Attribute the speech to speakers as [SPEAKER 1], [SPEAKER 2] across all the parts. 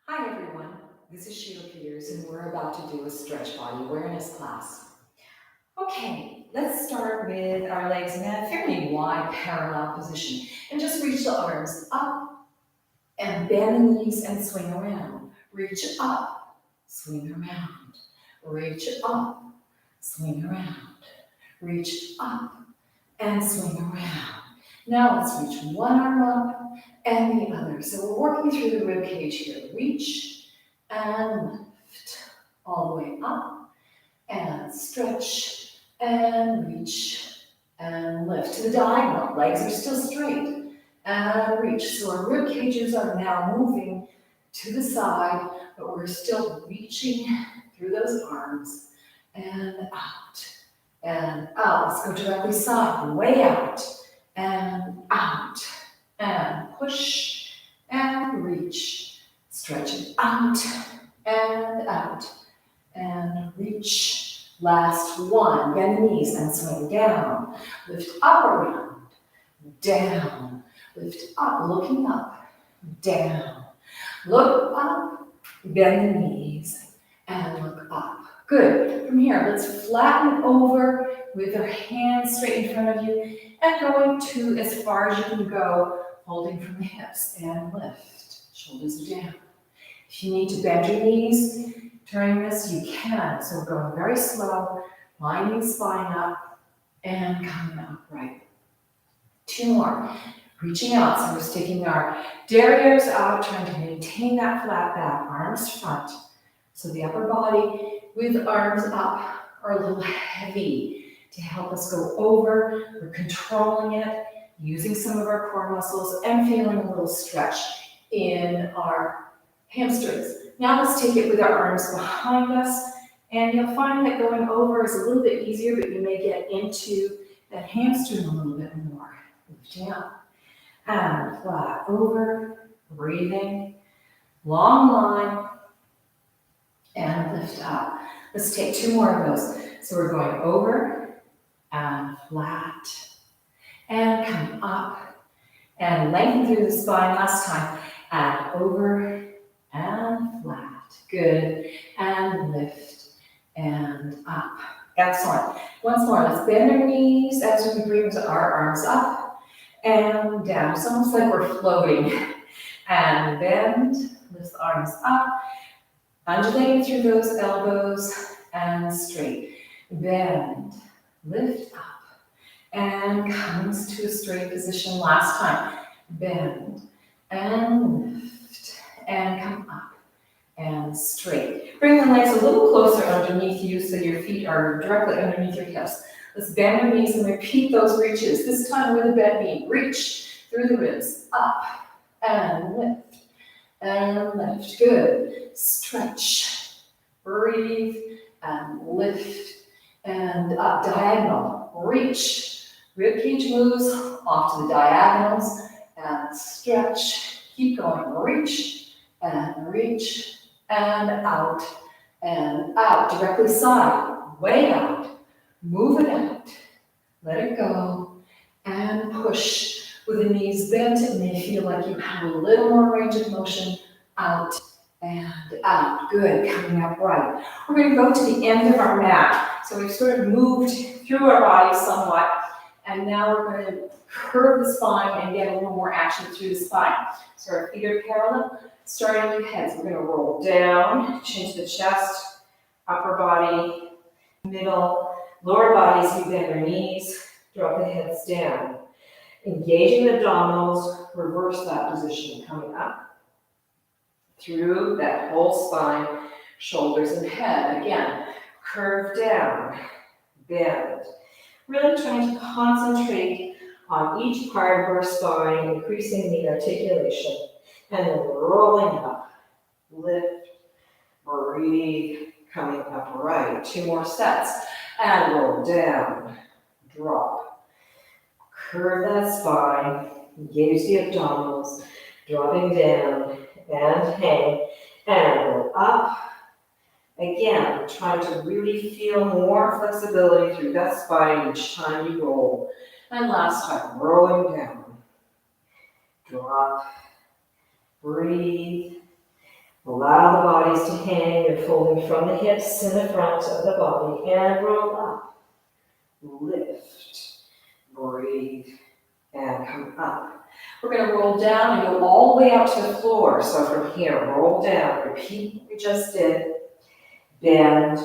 [SPEAKER 1] Hi everyone, this is Sheila and we're about to do a stretch body awareness class. Okay, let's start with our legs in a fairly wide parallel position and just reach the arms up and bend the knees and swing around. Reach up, swing around. Reach up, swing around. Reach up and swing around. Now let's reach one arm up and the other. So we're working through the rib cage here. Reach and lift all the way up and stretch and reach and lift to the diagonal. Legs are still straight and reach. So our rib cages are now moving to the side, but we're still reaching through those arms and out and out. Let's go directly side, way out and push and reach. Stretch it out and reach. Last one, bend the knees and swing down. Lift up around, down. Lift up, looking up, down. Look up, bend the knees and look up. Good. From here, let's flatten over with our hands straight in front of you and going to as far as you can go, holding from the hips and lift. Shoulders are down. If you need to bend your knees during this, you can. So we're going very slow, lining the spine up and coming upright. Two more. Reaching out, so we're sticking our derrieres out, trying to maintain that flat back, arms front. So the upper body with arms up are a little heavy to help us go over. We're controlling it, using some of our core muscles and feeling a little stretch in our hamstrings. Now let's take it with our arms behind us, and you'll find that going over is a little bit easier, but you may get into that hamstring a little bit more. Lifting up and flat over, breathing, long line, and lift up. Let's take two more of those. So we're going over and flat and come up and lengthen through the spine last time and over and flat. Good. And lift and up. Excellent. Once more, let's bend our knees as we bring our arms up and down. It's almost like we're floating. And bend, lift the arms up, undulating through those elbows and straight. Bend, lift up, and comes to a straight position last time. Bend and lift and come up and straight. Bring the legs a little closer underneath you so your feet are directly underneath your hips. Let's bend our knees and repeat those reaches. This time with a bent knee. Reach through the ribs, up and lift and lift. Good. Stretch, breathe and lift and up. Diagonal. Reach. Rib cage moves off to the diagonals and stretch. Keep going. Reach and out and out. Directly side, way out. Move it out. Let it go and push. With the knees bent, it may feel like you have a little more range of motion. Out and out. Good. Coming up right. We're going to go to the end of our mat. So we've sort of moved through our body somewhat. And now we're going to curve the spine and get a little more action through the spine. So our feet are parallel, starting with heads. We're going to roll down, chin to the chest, upper body, middle, lower bodies. We bend our knees, drop the heads down. Engaging the abdominals, reverse that position, coming up through that whole spine, shoulders and head. Again, curve down, bend. Really trying to concentrate on each part of our spine, increasing the articulation, and then rolling up, lift, breathe, coming upright. Two more sets, and roll down, drop. Curve that spine, engage the abdominals, dropping down and hang, and roll up. Again, trying to really feel more flexibility through that spine each time you roll. And last time, rolling down, drop, breathe,
[SPEAKER 2] Allow the bodies to hang. You're folding from the hips in the front of the body and roll up. Lift, breathe, and come up. We're going to roll down and go all the way out to the floor. So from here, roll down. Repeat what we just did. Bend,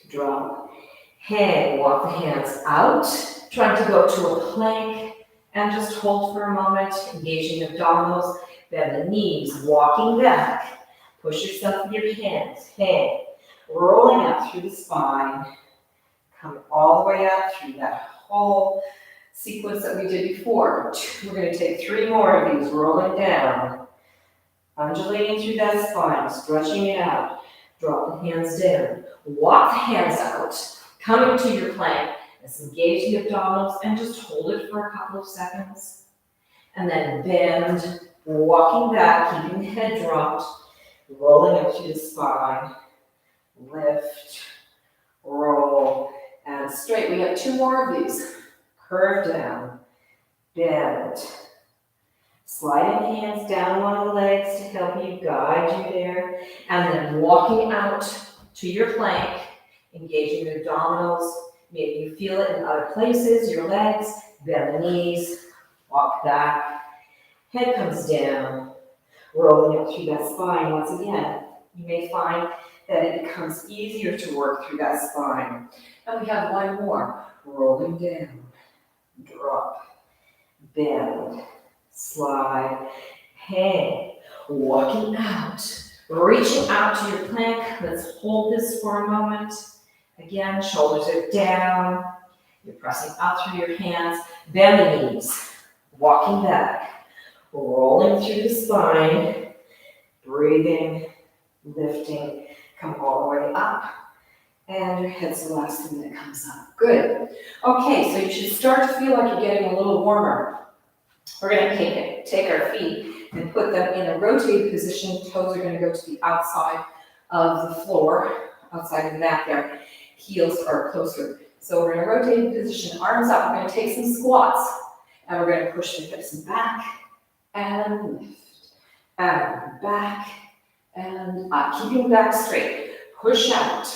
[SPEAKER 2] drop, hang. Walk the hands out. Trying to go to a plank and just hold for a moment. Engaging the abdominals. Bend the knees. Walking back. Push yourself with your hands. Hang. Rolling up through the spine. Come all the way up through that whole sequence that we did before. We're going to take 3 more of these, rolling down, undulating through that spine, stretching it out. Drop the hands down, walk the hands out, come into your plank. Let's engage the abdominals and just hold it for a couple of seconds. And then bend, walking back, keeping the head dropped, rolling up through the spine, lift, roll, and straight. We have 2 more of these. Curve down, bend. Sliding the hands down one of the legs to help you guide you there. And then walking out to your plank, engaging the abdominals. Maybe you feel it in other places, your legs. Bend the knees, walk back. Head comes down, rolling up through that spine once again. You may find that it becomes easier to work through that spine. And we have 1 more. Rolling down, drop, bend, slide, hang, walking out, reaching out to your plank. Let's hold this for a moment. Again, shoulders are down. You're pressing up through your hands. Bend the knees, walking back, rolling through the spine, breathing, lifting, come all the way up, and your head's the last thing that comes up. Good. Okay, so you should start to feel like you're getting a little warmer. We're going to take our feet and put them in a rotated position. Toes are going to go to the outside of the floor, outside of the mat there. Heels are closer. So we're in a rotated position, arms up. We're going to take some squats, and we're going to push the hips back and lift, and back and up. Keeping the back straight. Push out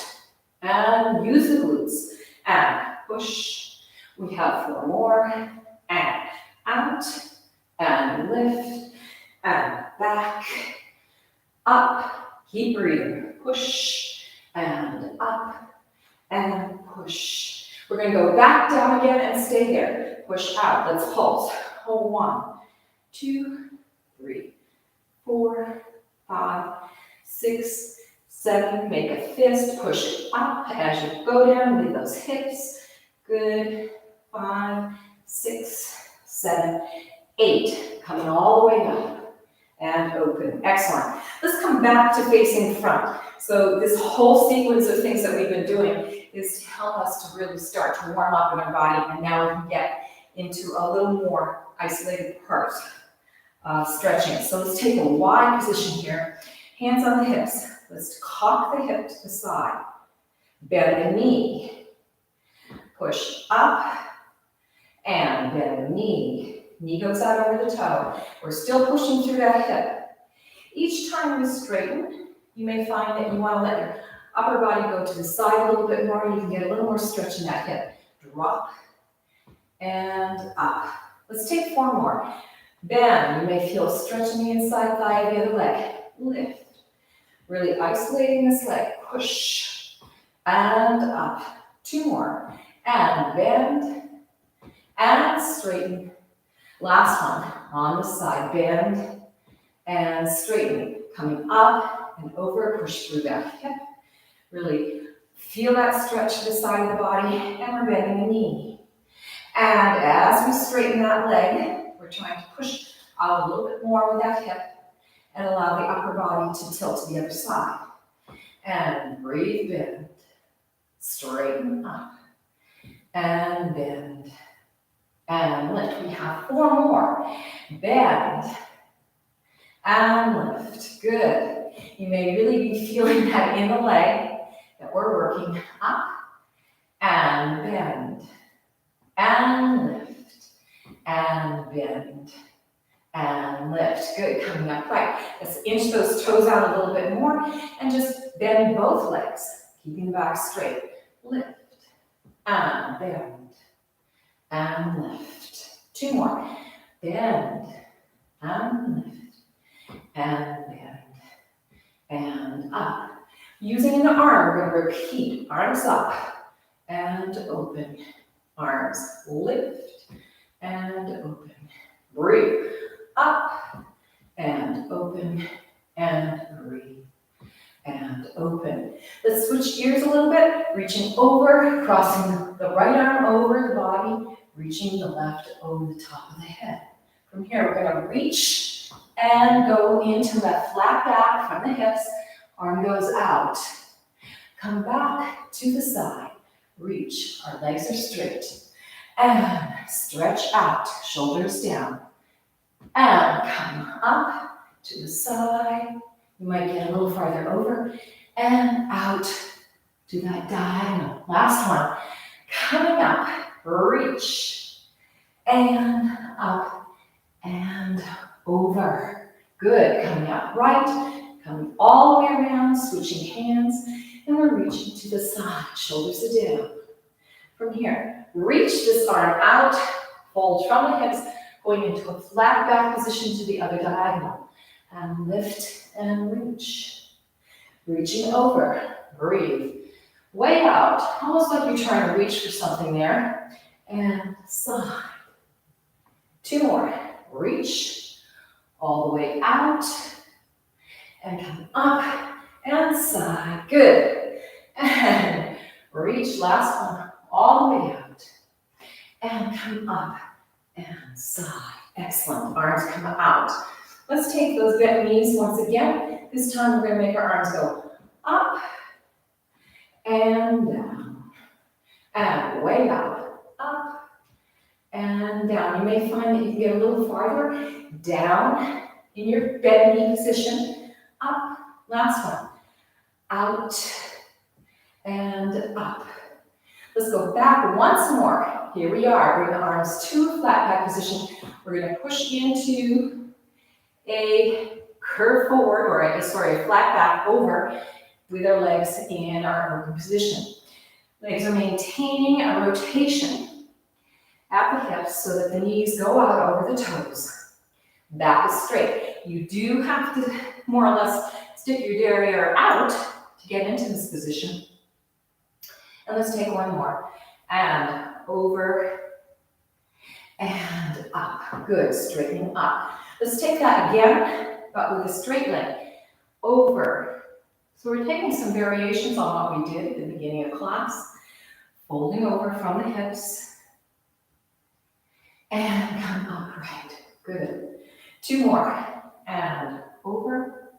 [SPEAKER 2] and use the glutes and push. We have 4 more and out and lift and back, up. Keep breathing. Push and up and push. We're going to go back down again and stay there. Push out. Let's pulse. Hold 1, 2, 3, 4, 5, 6, 7. Make a fist. Push it up as you go down with those hips. Good. 5, 6, 7, 8. Coming all the way up and open. Excellent. Let's come back to facing front. So this whole sequence of things that we've been doing is to help us to really start to warm up in our body, and now we can get into a little more isolated part stretching. So let's take a wide position here. Hands on the hips. Let's cock the hip to the side. Bend the knee. Push up and bend the knee. Knee goes out over the toe. We're still pushing through that hip. Each time we straighten, you may find that you want to let your upper body go to the side a little bit more. You can get a little more stretch in that hip. Drop and up. Let's take 4 more. Bend. You may feel a stretch in the inside thigh of the other leg. Lift. Really isolating this leg. Push and up. 2 more. And bend and straighten. Last one. On the side. Bend and straighten. Coming up and over. Push through that hip. Really feel that stretch to the side of the body. And we're bending the knee. And as we straighten that leg, we're trying to push out a little bit more with that hip and allow the upper body to tilt to the other side. And breathe, bend, straighten up, and bend, and lift. We have 4 more. Bend, and lift. Good. You may really be feeling that in the leg that we're working up, and bend, and lift, and bend,
[SPEAKER 1] and lift. Good, coming up right. Let's inch those toes out a little bit more and just bend both legs, keeping the back straight. Lift and bend and lift. 2 more. Bend and lift and bend and up. Using an arm, we're going to repeat. Arms up and open. Arms lift and open. Breathe. Up and open and breathe and open. Let's switch gears a little bit. Reaching over, crossing the right arm over the body, reaching the left over the top of the head. From here, we're going to reach and go into that flat back from the hips. Arm goes out. Come back to the side. Reach. Our legs are straight. And stretch out. Shoulders down. And come up to the side. You might get a little farther over. And out to that diagonal. Last one. Coming up. Reach. And up. And over. Good. Coming up right. Coming all the way around. Switching hands. And we're reaching to the side. Shoulders are down. From here, reach this arm out. Fold from the hips. Going into a flat back position to the other diagonal. And lift and reach. Reaching over. Breathe. Way out. Almost like you're trying to reach for something there. And side. 2 more. Reach. All the way out. And come up. And side. Good. And reach. Last one. All the way out. And come up. And side. Excellent. Arms come out. Let's take those bent knees once again. This time we're going to make our arms go up and down. And way out. Up and down. You may find that you can get a little farther down in your bent knee position. Up. Last one. Out and up. Let's go back once more. Here we are. Bring the arms to a flat back position. We're going to push into a curve forward, or a flat back over with our legs in our open position. Legs are maintaining a rotation at the hips so that the knees go out over the toes. Back is straight. You do have to more or less stick your derriere out to get into this position. And let's take one more. And over and up. Good, straightening up. Let's take that again, but with a straight leg. Over. So we're taking some variations on what we did at the beginning of class. Folding over from the hips. And come upright. Good. 2 more. And over.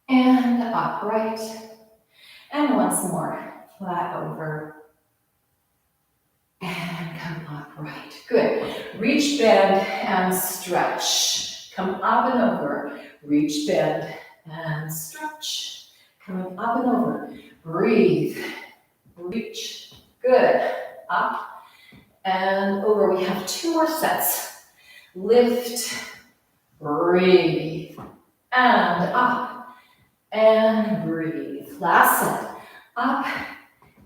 [SPEAKER 1] And upright. And once more. Flat over. And come upright. Good. Reach, bend, and stretch. Come up and over. Reach, bend, and stretch. Coming up and over. Breathe. Reach. Good. Up and over. We have 2 more sets. Lift. Breathe. And up. And breathe. Last set. Up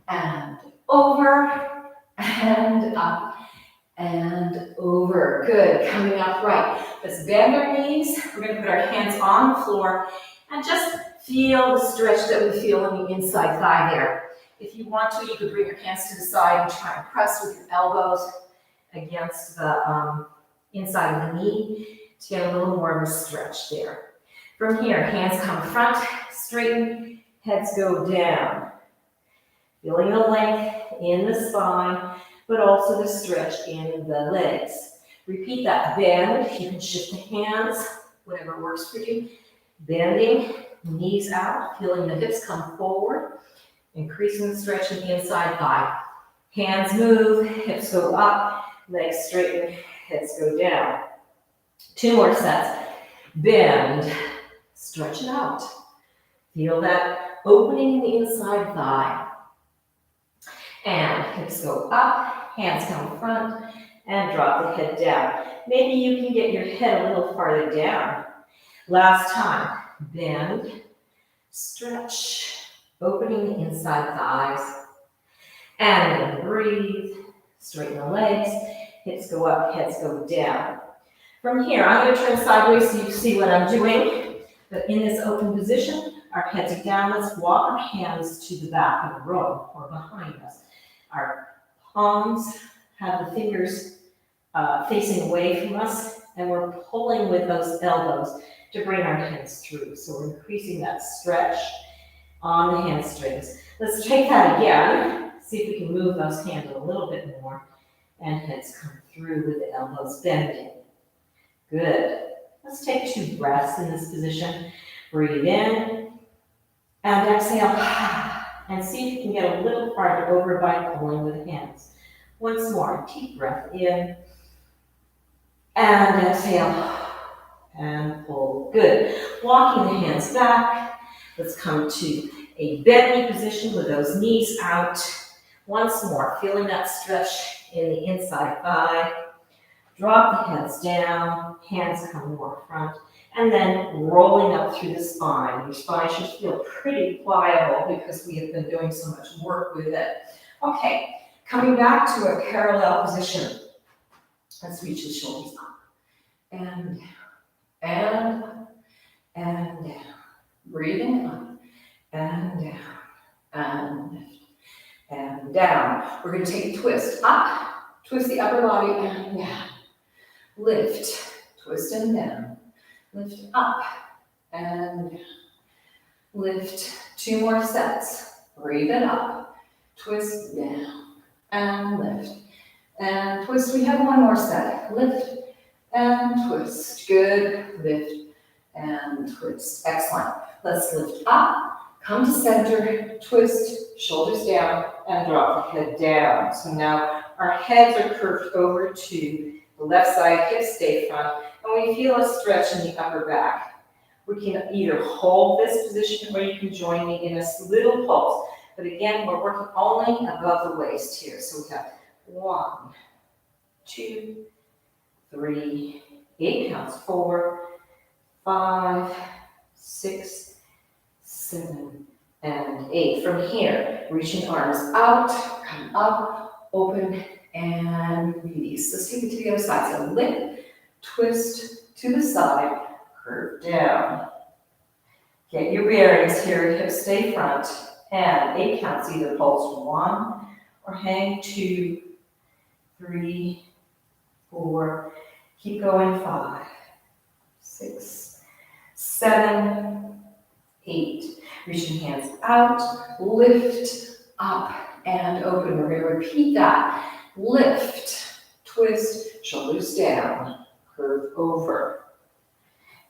[SPEAKER 1] and over. And up and over. Good. Coming up right. Let's bend our knees. We're going to put our hands on the floor and just feel the stretch that we feel on the inside thigh there. If you want to, you could bring your hands to the side and try and press with your elbows against the inside of the knee to get a little more of a stretch there. From here, hands come front, straighten, heads go down. Feeling the length in the spine, but also the stretch in the legs. Repeat that bend. You can shift the hands, whatever works for you. Bending, knees out, feeling the hips come forward, increasing the stretch in the inside thigh. Hands move, hips go up, legs straighten, heads go down. 2 more sets. Bend, stretch it out. Feel that opening in the inside thigh. And hips go up, hands come front,
[SPEAKER 2] and drop the head down. Maybe you can get your head a little farther down. Last time, bend, stretch, opening the inside thighs, and then breathe, straighten the legs, hips go up, heads go down. From here, I'm going to turn sideways so you see what I'm doing, but in this open position, our heads are down. Let's walk our hands to the back of the room or behind us. Our palms have the fingers facing away from us, and we're pulling with those elbows to bring our hands through. So we're increasing that stretch on the hamstrings. Let's take that again. See if we can move those hands a little bit more, and heads come through with the elbows bending. Good. Let's take 2 breaths in this position. Breathe in and exhale. And see if you can get a little farther over by pulling with the hands. Once more, deep breath in and exhale and pull. Good. Walking the hands back. Let's come to a bendy position with those knees out. Once more, feeling that stretch in the inside thigh. Drop the heads down, hands come more front, and then rolling up through the spine. Your spine should feel pretty pliable because we have been doing so much work with it. Okay, coming back to a parallel position. Let's reach the shoulders up. And down. Breathing up and down and down. We're going to take a twist up, twist the upper body and down. Lift, twist and down. Lift up and lift. 2 more sets. Breathe it up. Twist down and lift. And twist. We have 1 more set. Lift and twist. Good. Lift and twist. Excellent. Let's lift up. Come to center. Twist. Shoulders down and drop the head down. So now our heads are curved over to the left side, hips stay front, and we feel a stretch in the upper back. We can either hold this position or you can join me in a little pulse. But again, we're working only above the waist here. So we have 1, 2, 3, 8 counts, 4, 5, 6, 7, and 8. From here, reaching arms out, come up, open, and release. Let's take it to the other side. So lift, twist to the side, curve down. Get your bearings here, hips stay front, and 8 counts, either pulse 1 or hang 2, 3, 4, keep going 5, 6, 7, 8. Reaching hands out, lift, up, and open. We're going to repeat that. Lift, twist, shoulders down, curve over.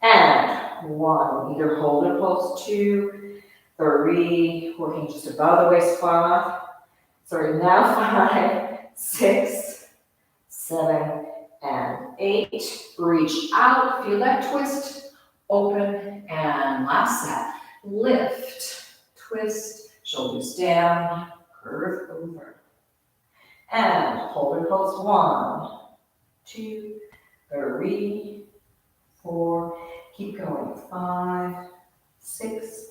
[SPEAKER 2] And 1, either hold or pulse 2, 3, working just above the waist, 5. Sorry, now 5, 6, 7, and 8. Reach out, feel that twist, open, and last set. Lift, twist, shoulders down, curve over. And hold and pulse 1, 2, 3, 4, keep going, 5, 6,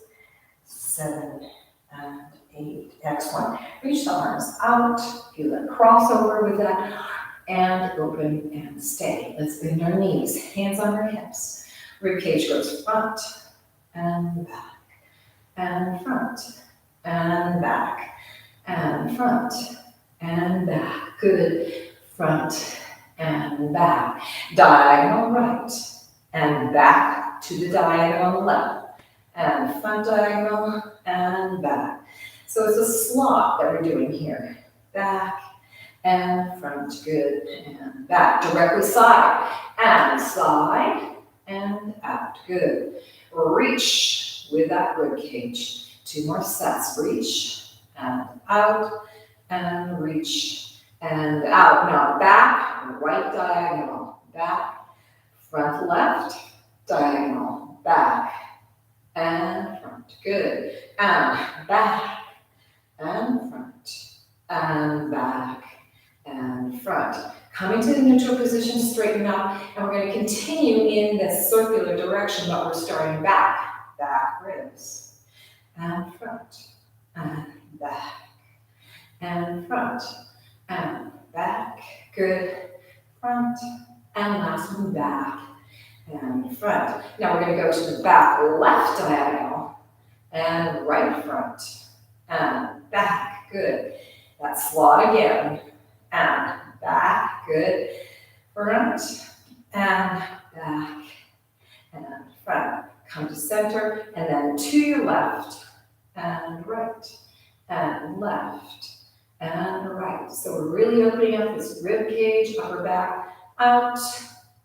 [SPEAKER 2] 7, and 8. Excellent. Reach the arms out, feel that crossover with that, and open and stay. Let's bend our knees, hands on our hips. Rib cage goes front and back, and front, and back, and front, and back. Good. Front and back. Diagonal right, and back to the diagonal left, and front diagonal, and back. So it's a slot that we're doing here. Back and front, good, and back. Directly side, and out, good. Reach with that rib cage. 2 more sets. Reach and out and reach and out. Now back, right diagonal, back, front left, diagonal, back and front. Good. And back and front and back and front.
[SPEAKER 1] Coming to the neutral position, straighten up, and we're going to continue in this circular direction, but we're starting back. Back ribs, and front, and back, and front, and back. Good. Front, and last one, back, and front. Now we're going to go to the back left diagonal, and right front, and back. Good. That slot again, and back. Good. Front, and back, and front. Come to center, and then to your left, and right, and left, and right. So we're really opening up this rib cage, upper back, out,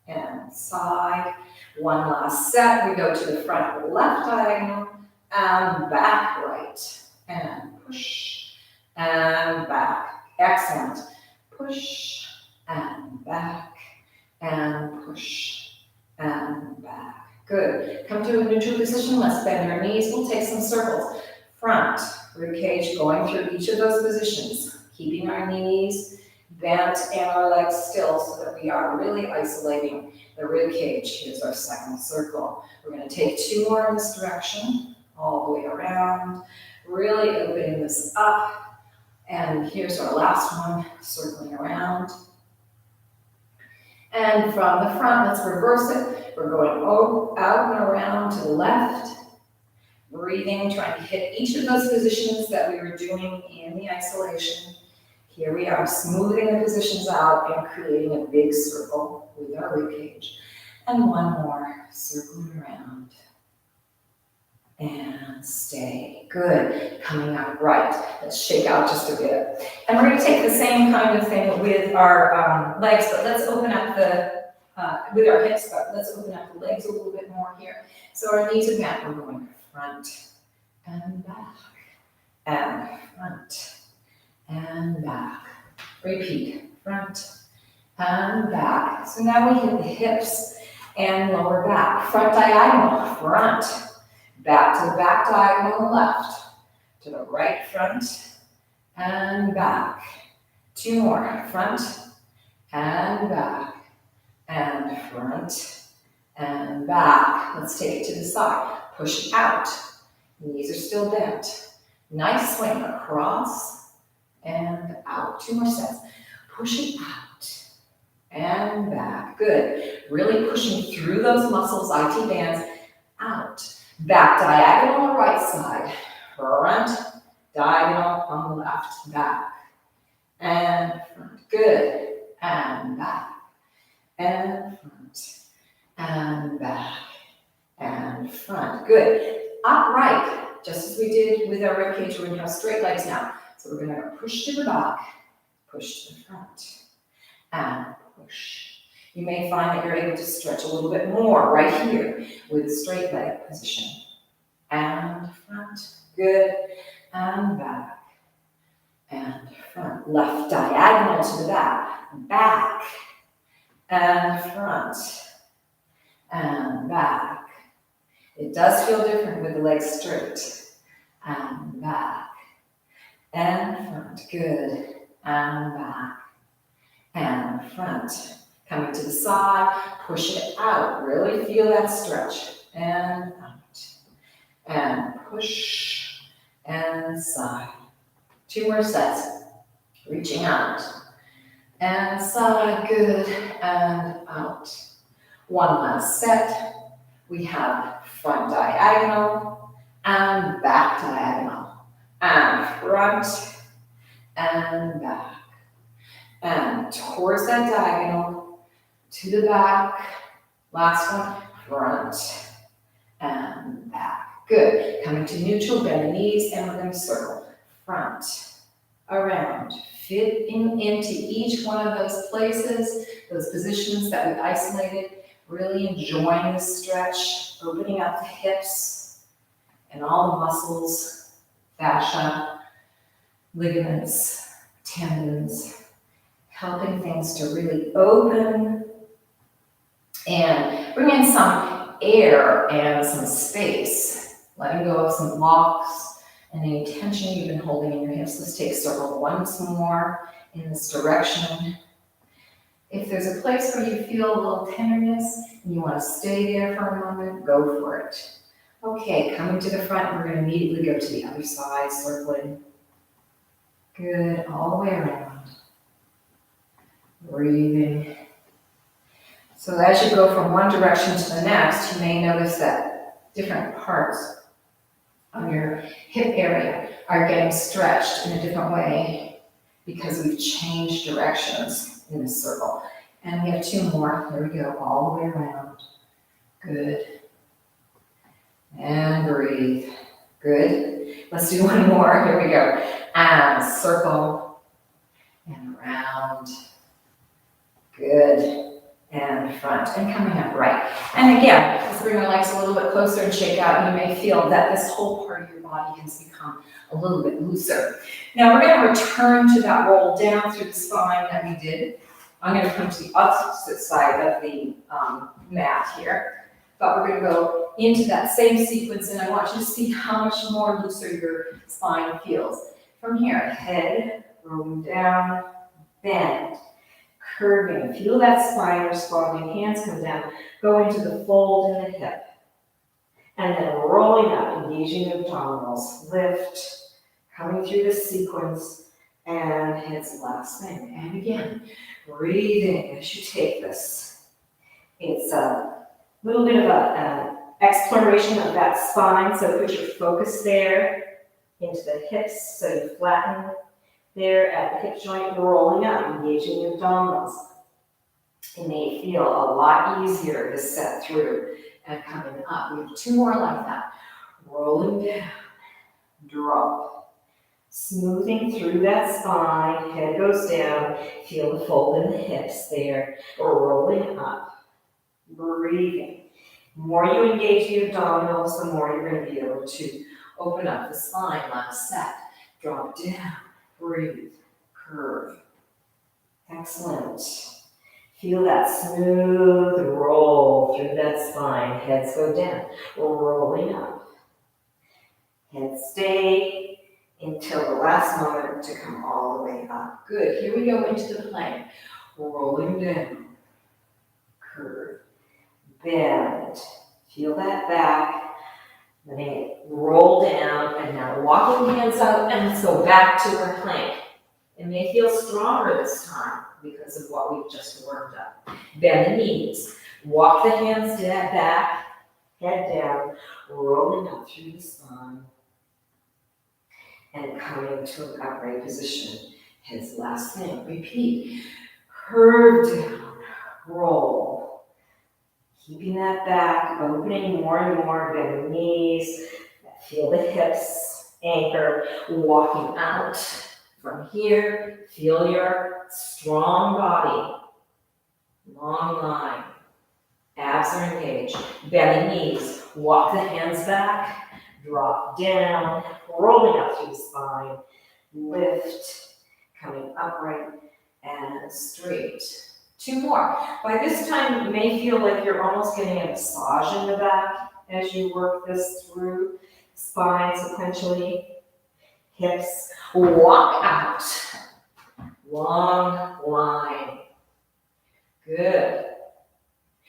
[SPEAKER 1] and side. One last set. We go to the front left diagonal, and back right, and push, and back. Excellent. Push, and back, and push, and back. Good. Come to a neutral position. Let's bend our knees. We'll take some circles. Front, rib cage going through each of those positions. Keeping our knees bent and our legs still so that we are really isolating the rib cage. Here's our second circle. We're going to take 2 more in this direction, all the way around, really opening this up. And here's our last one, circling around. And from the front, let's reverse it. We're going out and around to the left. Breathing, trying to hit each of those positions that we were doing in the isolation. Here we are, smoothing the positions out and creating a big circle with our rib cage. And one more, circling around. And stay. Good. Coming up right. Let's shake out just a bit. And we're going to take the same kind of thing with our legs, but let's open up the, with our hips, but let's open up the legs a little bit more here. So our knees are bent. We're going front and back, and front and back. Repeat. Front and back. So now we hit the hips and lower back. Front diagonal. Front. Back to the back diagonal on the left, to the right front, and back. 2 more, front, and back, and front, and back. Let's take it to the side. Push it out. Knees are still bent. Nice swing across and out. 2 more sets. Push it out and back. Good. Really pushing through those muscles, IT bands, out. Back diagonal on the right side, front diagonal on the left, back, and front. Good. And back, and front, and back, and front. Good. Upright, just as we did with our rib cage. We're going to have straight legs now. So we're going to push to the back, push to the front, and push. You may find that you're able to stretch a little bit more right here with a straight leg position. And front, good, and back, and front. Left diagonal to the back, back, and front, and back. It does feel different with the legs straight, and back, and front, good, and back, and front. Coming to the side, push it out. Really feel that stretch. And out. And push. And side. 2 more sets. Reaching out. And side. Good. And out. 1 last set. We have front diagonal. And back diagonal. And front. And back. And towards that diagonal. To the back, last one, front and back. Good. Coming to neutral, bend the knees, and we're going to circle. Front, around, fit into each one of those places, those positions that we've isolated, really enjoying the stretch, opening up the hips and all the muscles, fascia, ligaments, tendons, helping things to really open and bring in some air and some space, letting go of some blocks and any tension you've been holding in your hips. Let's take circle once more in this direction. If there's a place where you feel a little tenderness and you want to stay there for a moment, go for it. Okay, coming to the front, we're going to immediately go to the other side, circling. Good, all the way around. Breathing. So as you go from one direction to the next, you may notice that different parts of your hip area are getting stretched in a different way because we've changed directions in the circle. And we have two more. Here we go, all the way around. Good. And breathe. Good. Let's do one more. Here we go. And circle and around. Good. And front and coming up, right. And again, let's bring our legs a little bit closer and shake out. You may feel that this whole part of your body has become a little bit looser. Now we're going to return to that roll down through the spine that we did. I'm going to come to the opposite side of the mat here. But we're going to go into that same sequence, and I want you to see how much more looser your spine feels. From here, head, rolling down, bend. Curving, feel that spine responding, hands come down, go into the fold in the hip. And then rolling up, engaging the abdominals, lift, coming through the sequence, and head's last thing. And again, breathing as you take this. It's a little bit of an exploration of that spine, so put your focus there into the hips, so you flatten there at the hip joint, rolling up, engaging the abdominals. It may feel a lot easier to set through and coming up. We have two more like that. Rolling down, drop. Smoothing through that spine, head goes down, feel the fold in the hips there. Rolling up, breathing. The more you engage the abdominals, the more you're going to be able to open up the spine. Last set. Drop down. Breathe, curve. Excellent. Feel that smooth roll through that spine. Heads go down, rolling up. Head stay until the last moment to come all the way up. Good. Here we go into the plank. Rolling down, curve, bend. Feel that back. Letting it roll down, and now walking the hands out, and let's go back to our plank. It may feel stronger this time because of what we've just worked up. Bend the knees, walk the hands back, head down, rolling up through the spine, and coming to an upright position. Head's last thing. Repeat. Curve down, roll. Keeping that back, opening more and more, bend the knees, feel the hips, anchor, walking out from here, feel your strong body, long line, abs are engaged, bend the knees, walk the hands back, drop down, rolling up through the spine, lift, coming upright and straight. Two more. By this time, you may feel like you're almost getting a massage in the back as you work this through. Spine sequentially. Hips. Walk out. Long line. Good.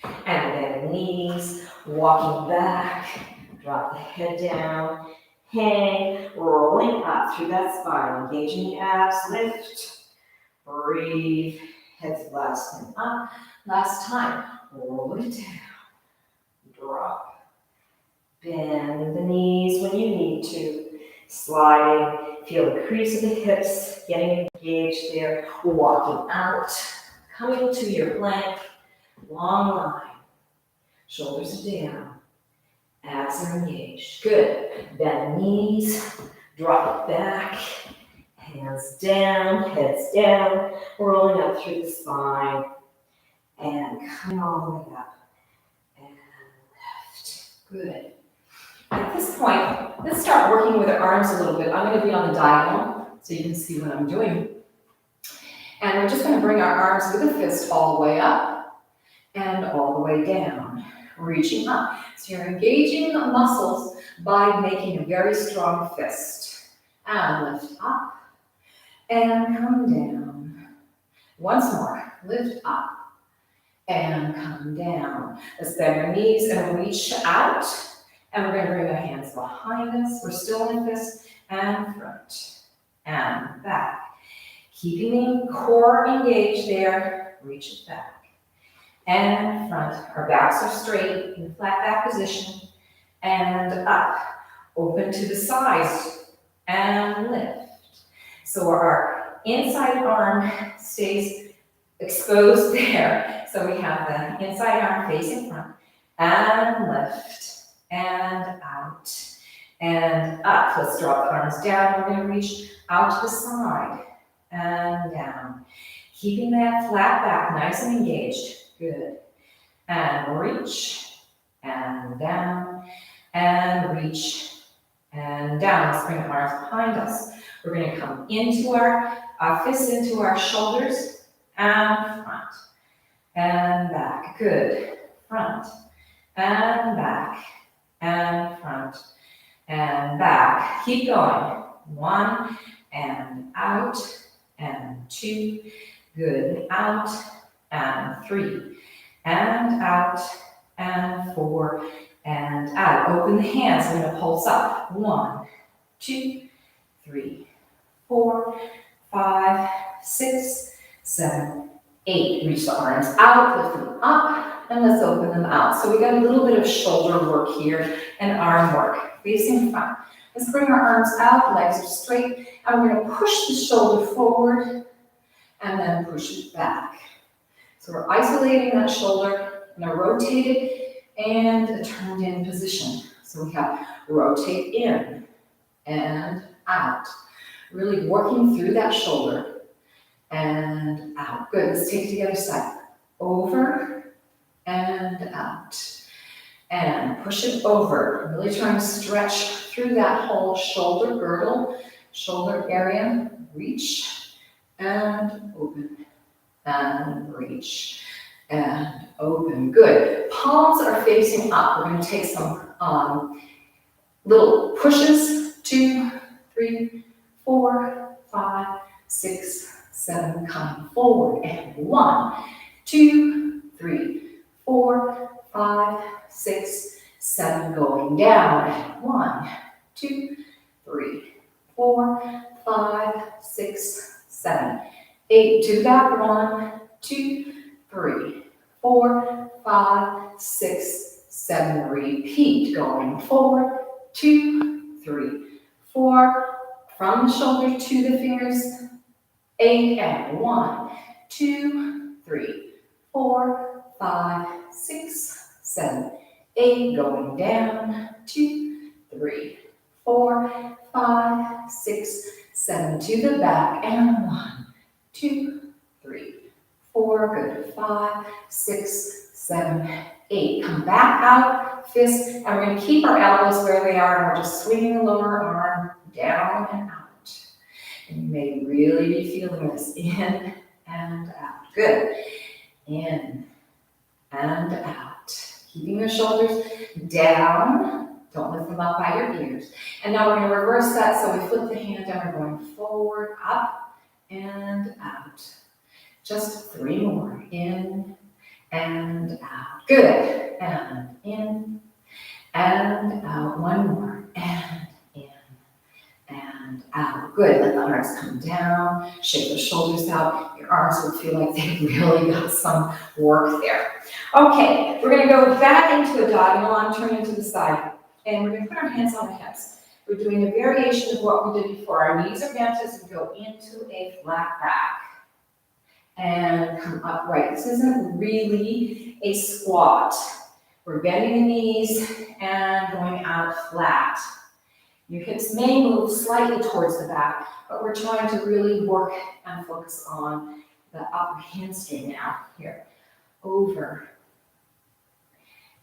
[SPEAKER 1] And then knees. Walking back. Drop the head down. Hang. Rolling up through that spine. Engaging the abs. Lift. Breathe. Head's last thing up. Last time. Roll it down. Drop. Bend the knees when you need to. Sliding. Feel the crease of the hips getting engaged there. Walking out. Coming to your plank. Long line. Shoulders are down. Abs are engaged. Good. Bend the knees. Drop it back. Hands down, heads down, rolling up through the spine, and coming all the way up, and left. Good. At this point, let's start working with our arms a little bit. I'm going to be on the diagonal, so you can see what I'm doing. And we're just going to bring our arms with a fist all the way up, and all the way down, reaching up. So you're engaging the muscles by making a very strong fist. And lift up. And come down. Once more. lift up, and come down. Let's bend our knees and reach out. And we're going to bring our hands behind us. We're still in a fist, and front, and back. Keeping the core engaged there, reach it back. And front, our backs are straight in flat back position, and up. Open to the sides, and lift. So our inside arm stays exposed there. So we have the inside arm facing front, and lift, and out, and up. Let's drop the arms down. We're going to reach out to the side, and down. Keeping that flat back nice and engaged. Good. And reach, and down, and reach, and down. Let's bring the arms behind us. We're going to come into our fists into our shoulders, and front, and back. Good. Front, and back, and front, and back. Keep going. 1, and out, and 2. Good. Out, and 3, and out, and 4, and out. Open the hands. We're going to pulse up. 1, 2, 3, 4, 5, 6, 7, 8. Reach the arms out, lift them up, and let's open them out. So we got a little bit of shoulder work here and arm work. Facing front. Let's bring our arms out, legs are straight, and we're going to push the shoulder forward and then push it back. So we're isolating that shoulder, going to rotate it and a turned in position. So we have rotate in and out. Really working through that shoulder and out. Good, let's take it to the other side. Over and out. And push it over. Really trying to stretch through that whole shoulder girdle, shoulder area. Reach and open and reach and open. Good. Palms are facing up. We're going to take some little pushes. 2, 3, 4, 5, 6, 7. Coming forward. And 1, 2, 3, 4, 5, 6, 7. Going down. And 1, 2, 3, 4, 5, 6, 7, 8. To the back. 1, 2, 3, 4, 5, 6, 7. Repeat. Going forward. 2, 3, 4. From the shoulder to the fingers. 8 and 1, 2, 3, 4, 5, 6, 7, 8. Going down. 2, 3, 4, 5, 6, 7. To the back. And 1, 2, 3, 4. Good. 5, 6, 7, 8. Come back out, fist, and we're going to keep our elbows where they are, and we're just swinging the lower arm down and out. And you may really be feeling this in and out. Good. In and out. Keeping your shoulders down. Don't lift them up by your ears. And now we're going to reverse that. So we flip the hand and we're going forward, up, and out. Just 3 more. In and out. Good. And in and out. 1 more. And in and out. Good. Let the arms come down. Shake the shoulders out. Your arms will feel like they really got some work there. Okay, we're going to go back into a diagonal arm, turn into the side. And we're going to put our hands on our hips. We're doing a variation of what we did before. Our knees are bent as we go into a flat back. And come upright. This isn't really a squat. We're bending the knees and going out flat. Your hips may move slightly towards the back, but we're trying to really work and focus on the upper hamstring now. Here, over,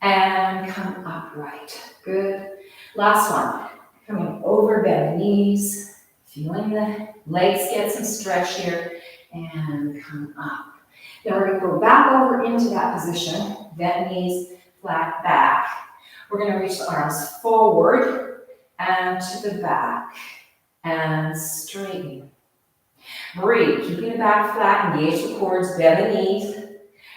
[SPEAKER 1] and come upright. Good. Last one. Coming over, bend the knees, feeling the legs get some stretch here, and come up. Then we're going to go back over into that position, bend knees, flat back. We're going to reach the arms forward and to the back and straighten. Breathe, keeping the back flat, engage the quads, bend the knees,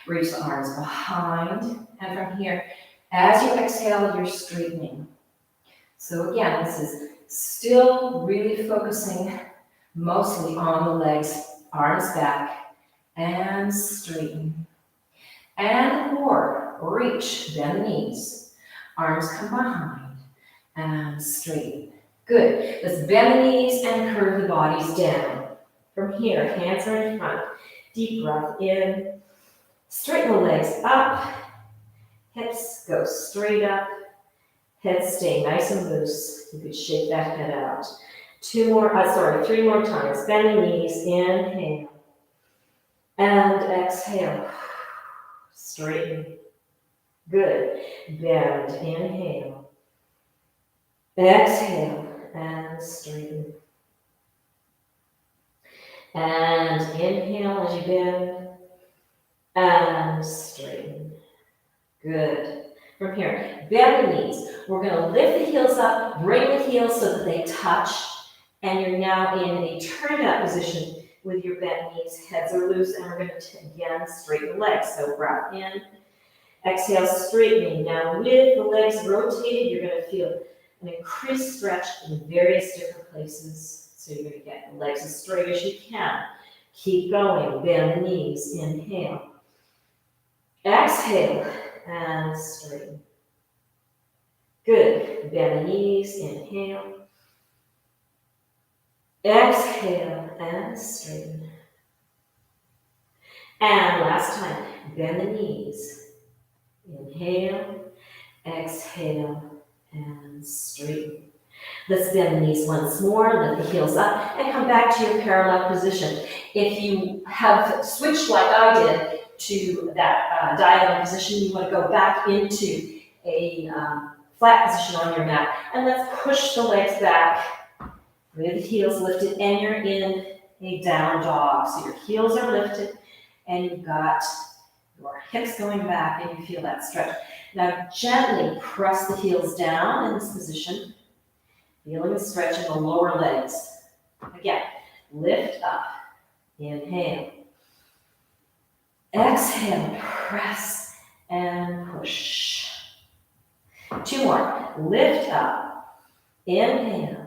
[SPEAKER 1] reach the arms behind, and from here, as you exhale, you're straightening. So again, this is still really focusing mostly on the legs, arms back, and straighten. And core, reach, bend the knees, arms come behind, and straighten. Good. Let's bend the knees and curve the bodies down. From here, hands are in front. Deep breath in. Straighten the legs up. Hips go straight up. Head stay nice and loose. You could shake that head out. 3 more times. Bend the knees. Inhale. And exhale. Straighten. Good. Bend. Inhale. Exhale. And straighten. And inhale as you bend. And straighten. Good. From here, bend the knees. We're going to lift the heels up, bring the heels so that they touch, and you're now in a turned out position with your bent knees. Heads are loose, and we're going to, again, straighten the legs. So breath in, exhale, straightening. Now with the legs rotated, you're going to feel an increased stretch in various different places. So you're going to get the legs as straight as you can. Keep going, bend the knees, inhale. Exhale, and straighten. Good. Bend the knees, inhale. Exhale, and straighten. And last time, bend the knees. Inhale, exhale, and straighten. Let's bend the knees once more, lift the heels up, and come back to your parallel position. If you have switched like I did to that diagonal position, you want to go back into a flat position on your mat. And let's push the legs back with the heels lifted, and you're in a down dog. So your heels are lifted, and you've got your hips going back, and you feel that stretch. Now gently press the heels down in this position, feeling the stretch in the lower legs. Again, lift up, inhale. Exhale, press and push. 2 more. Lift up, inhale,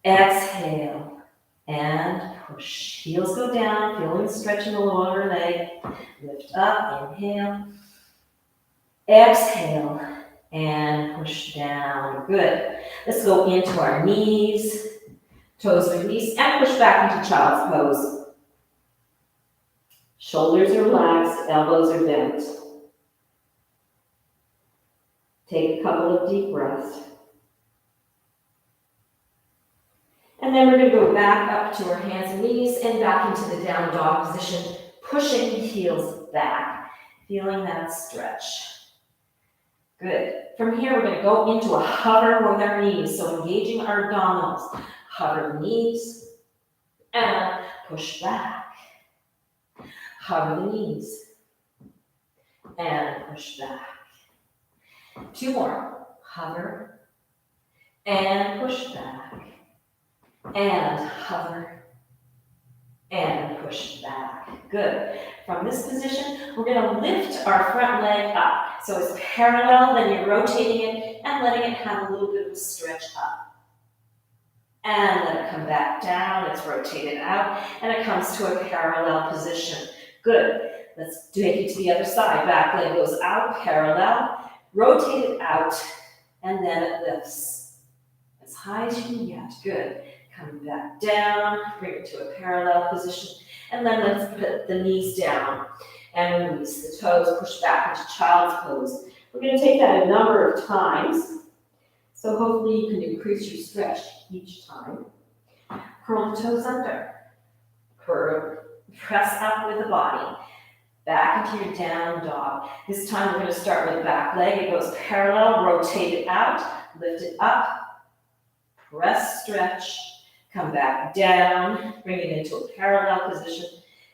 [SPEAKER 1] exhale, and push. Heels go down, feeling the stretch in the lower leg. Lift up, inhale, exhale, and push down. Good. Let's go into our knees, toes release, and push back into child's pose. Shoulders are relaxed, elbows are bent. Take a couple of deep breaths. And then we're going to go back up to our hands and knees and back into the down dog position, pushing the heels back, feeling that stretch. Good. From here, we're going to go into a hover with our knees, so engaging our abdominals. Hover the knees and push back. Hover the knees and push back. 2 more. Hover and push back. And hover and push back. Good. From this position, we're going to lift our front leg up. So it's parallel, then you're rotating it and letting it have a little bit of a stretch up. And let it come back down. It's rotated out, and it comes to a parallel position. Good. Let's take it to the other side. Back leg goes out, parallel, rotate it out, and then it lifts as high as you can get. Good. Coming back down, bring it to a parallel position, and then let's put the knees down and release the toes, push back into child's pose. We're going to take that a number of times, so hopefully you can increase your stretch each time. Curl the toes under, curve, press up with the body, back into your down dog. This time we're going to start with the back leg. It goes parallel, rotate it out, lift it up, press, stretch, come back down, bring it into a parallel position,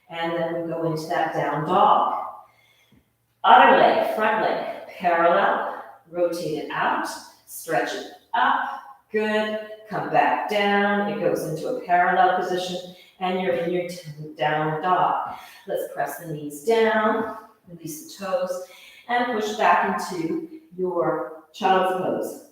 [SPEAKER 1] and then we go into that down dog. Other leg, front leg, parallel, rotate it out, stretch it up, good, come back down, it goes into a parallel position,
[SPEAKER 2] and you're in your down dog. Let's press the knees down, release the toes, and push back into your child's pose.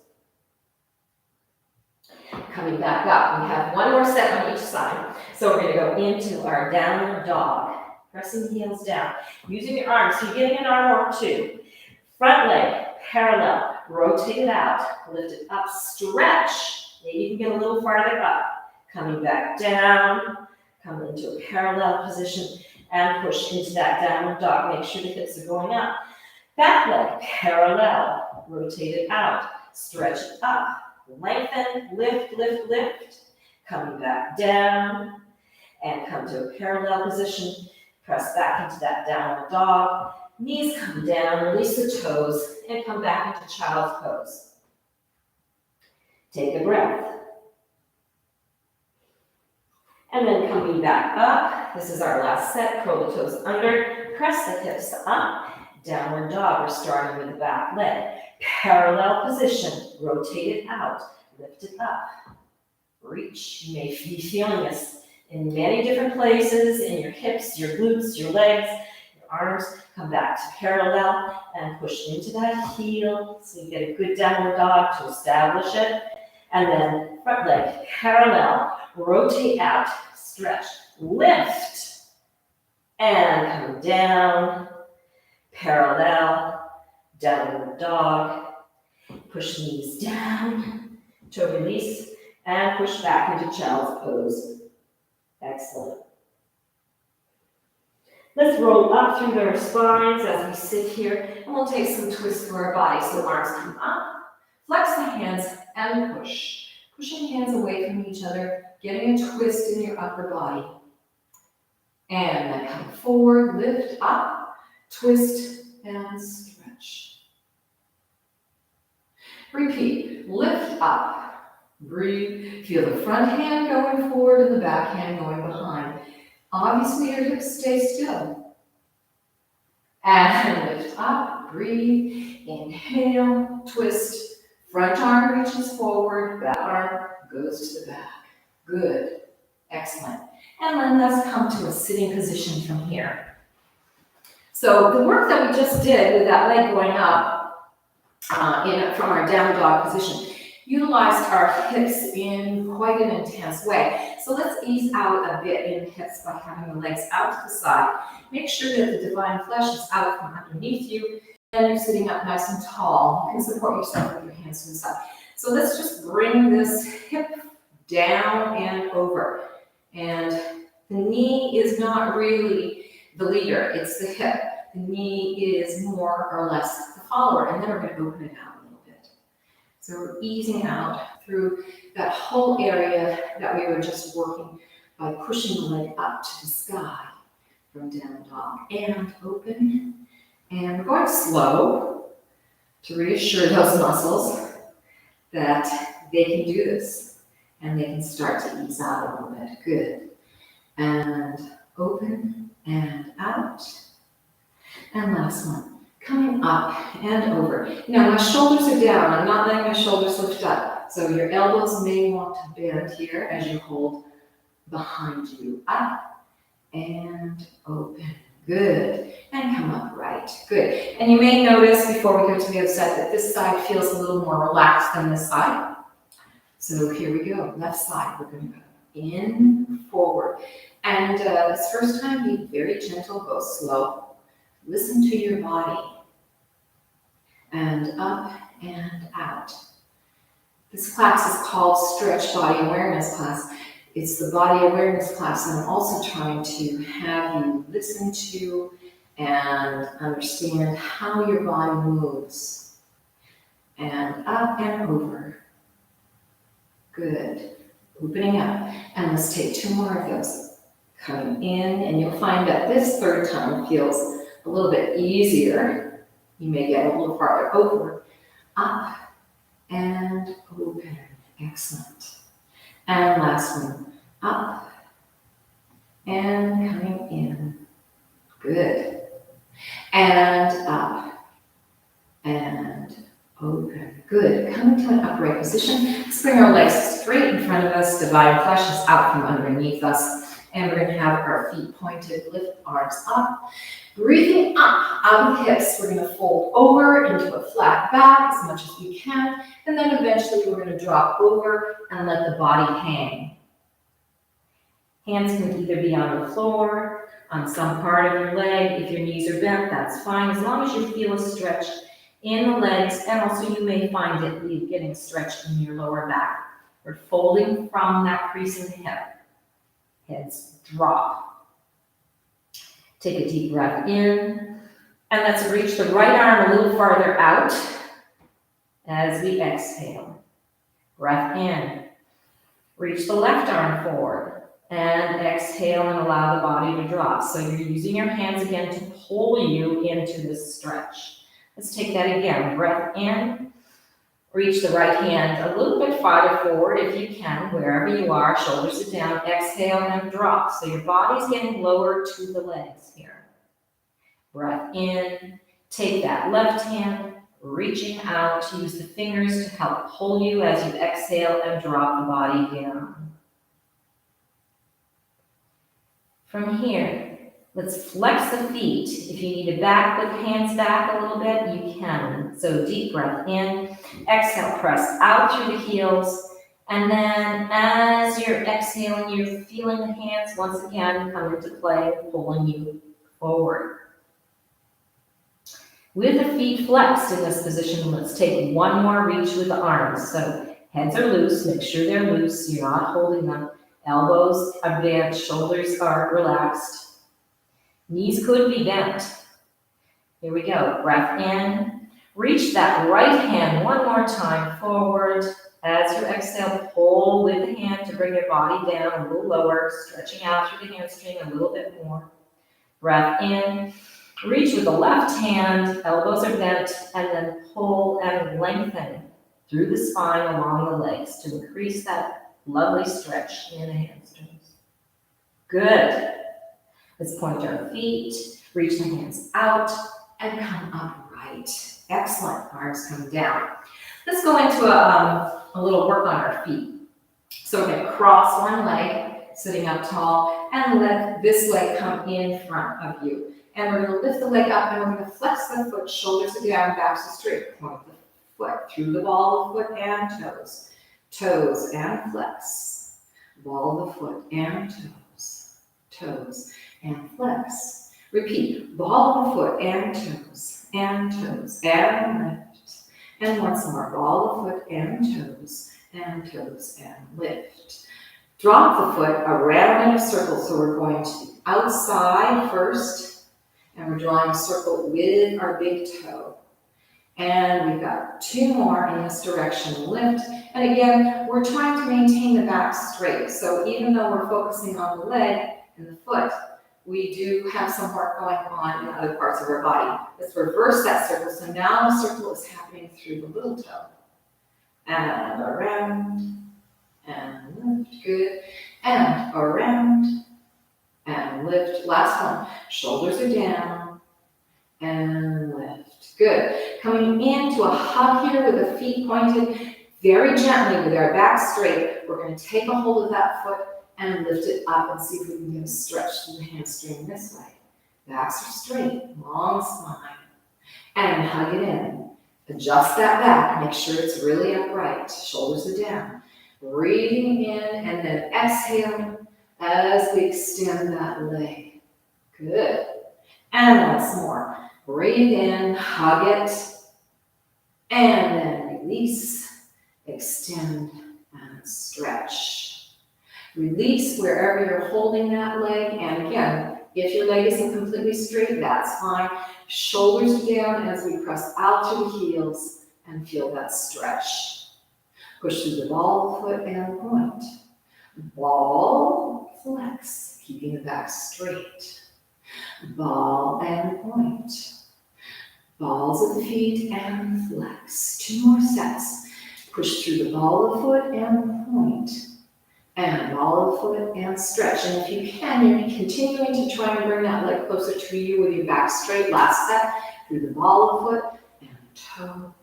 [SPEAKER 2] Coming back up, we have one more set on each side. So we're going to go into our downward dog, pressing the heels down, using your arms. So you're getting an arm or two. Front leg parallel, rotate it out, lift it up, stretch. Maybe you can get a little farther up. Coming back down, come into a parallel position, and push into that downward dog. Make sure the hips are going up. Back leg parallel, rotate it out, stretch it up. Lengthen, lift, lift, lift. Coming back down and come to a parallel position. Press back into that downward dog. Knees come down, release the toes, and come back into child's pose. Take a breath. And then coming back up. This is our last set. Curl the toes under. Press the hips up. Downward dog. We're starting with the back leg. Parallel position, rotate it out, lift it up, reach. You may be feeling this in many different places, in your hips, your glutes, your legs, your arms. Come back to parallel and push into that heel so you get a good downward dog to establish it. And then front leg parallel, rotate out, stretch, lift, and come down, parallel, downward dog, push knees down to release and push back into child's pose. Excellent. Let's roll up through our spines as we sit here, and we'll take some twists through our body. So arms come up, flex the hands and push. Pushing hands away from each other, getting a twist in your upper body. And then come forward, lift up, twist and stretch. Repeat, lift up, breathe, feel the front hand going forward and the back hand going behind. Obviously your hips stay still. And lift up, breathe, inhale, twist, front arm reaches forward, back arm goes to the back. Good, excellent. And then let's come to a sitting position from here. So the work that we just did with that leg going up, from our down dog position, utilized our hips in quite an intense way. So let's ease out a bit in the hips by having the legs out to the side. Make sure that the divine flesh is out from underneath you, and you're sitting up nice and tall. You can support yourself with your hands to the side. So let's just bring this hip down and over. And the knee is not really the leader, it's the hip. The knee is more or less the follower, and then we're going to open it out a little bit. So we're easing out through that whole area that we were just working by pushing the leg up to the sky from down dog. And open. And we're going slow to reassure those muscles that they can do this. And they can start to ease out a little bit. Good. And open and out. And last one, coming up and over. Now my shoulders are down. I'm not letting my shoulders lift up. So your elbows may want to bend here as you hold behind you. Up and open. Good. And come up right. Good. And you may notice before we go to the other side that this side feels a little more relaxed than this side. So here we go. Left side. We're going to go in, forward. And this first time, be very gentle. Go slow. Listen to your body, and up and out. This class is called Stretch Body Awareness Class. It's the body awareness class, and I'm also trying to have you listen to and understand how your body moves. And up and over. Good. Opening up. And let's take two more of those. Coming in, and you'll find that this third time feels a little bit easier. You may get a little farther over, up and open. Excellent. And last one, up and coming in. Good. And up and open. Good. Coming to an upright position. Let's bring our legs straight in front of us. Divine flesh is out from underneath us.
[SPEAKER 1] And we're gonna have our feet pointed, lift arms up. Breathing up out of the hips, we're gonna fold over into a flat back as much as we can. And then eventually we're gonna drop over and let the body hang. Hands can either be on the floor, on some part of your leg. If your knees are bent, that's fine, as long as you feel a stretch in the legs, and also you may find it getting stretched in your lower back. We're folding from that crease in the hip. Heads drop. Take a deep breath in, and let's reach the right arm a little farther out as we exhale. Breath in. Reach the left arm forward. And exhale and allow the body to drop. So you're using your hands again to pull you into this stretch. Let's take that again. Breath in. Reach the right hand a little bit farther forward if you can, wherever you are. Shoulders are down. Exhale and drop. So your body's getting lower to the legs here. Breath in. Take that left hand, reaching out. Use the fingers to help pull you as you exhale and drop the body down. From here, let's flex the feet. If you need to back with hands back a little bit, you can. So deep breath in, exhale, press out through the heels. And then as you're exhaling, you're feeling the hands once again come into play, pulling you forward. With the feet flexed in this position, let's take one more reach with the arms. So heads are loose, make sure they're loose, you're not holding them. Elbows are bent, shoulders are relaxed. Knees could be bent. Here we go. Breath in. Reach that right hand one more time forward. As you exhale, pull with the hand to bring your body down a little lower, stretching out through the hamstring a little bit more. Breath in. Reach with the left hand, elbows are bent, and then pull and lengthen through the spine along the legs to increase that lovely stretch in the hamstrings. Good. Let's point our feet, reach the hands out, and come upright. Excellent. Arms come down. Let's go into a little work on our feet. So we're going to cross one leg, sitting up tall, and let this leg come in front of you. And we're going to lift the leg up, and we're going to flex the foot, shoulders are down, backs are straight. Point the foot through the ball of the foot and toes. Toes and flex. Ball of the foot and toes. Toes and flex. Repeat. Ball of the foot and toes and toes and lift. And once more. Ball of foot and toes and lift. Drop the foot around in a circle. So we're going to the outside first. And we're drawing a circle with our big toe. And we've got two more in this direction, lift. And again, we're trying to maintain the back straight. So even though we're focusing on the leg and the foot, we do have some work going on in other parts of our body. Let's reverse that circle. So now the circle is happening through the little toe. And around, and lift, good. And around, and lift. Last one, shoulders are down, and lift. Good. Coming into a hug here with the feet pointed very gently with our back straight. We're going to take a hold of that foot and lift it up and see if we can get a stretch through the hamstring this way. Backs are straight, long spine. And hug it in. Adjust that back. Make sure it's really upright. Shoulders are down. Breathing in and then exhaling as we extend that leg. Good. And once more. Breathe in, hug it, and then release, extend, and stretch. Release wherever you're holding that leg, and again, if your leg isn't completely straight, that's fine. Shoulders down as we press out through the heels and feel that stretch. Push through the ball, foot, and point. Ball, flex, keeping the back straight. Ball and point. Balls of the feet and flex. Two more sets. Push through the ball of the foot and point. And ball of the foot and stretch. And if you can, you're continuing to try and bring that leg closer to you with your back straight. Last set. Through the ball of the foot and toe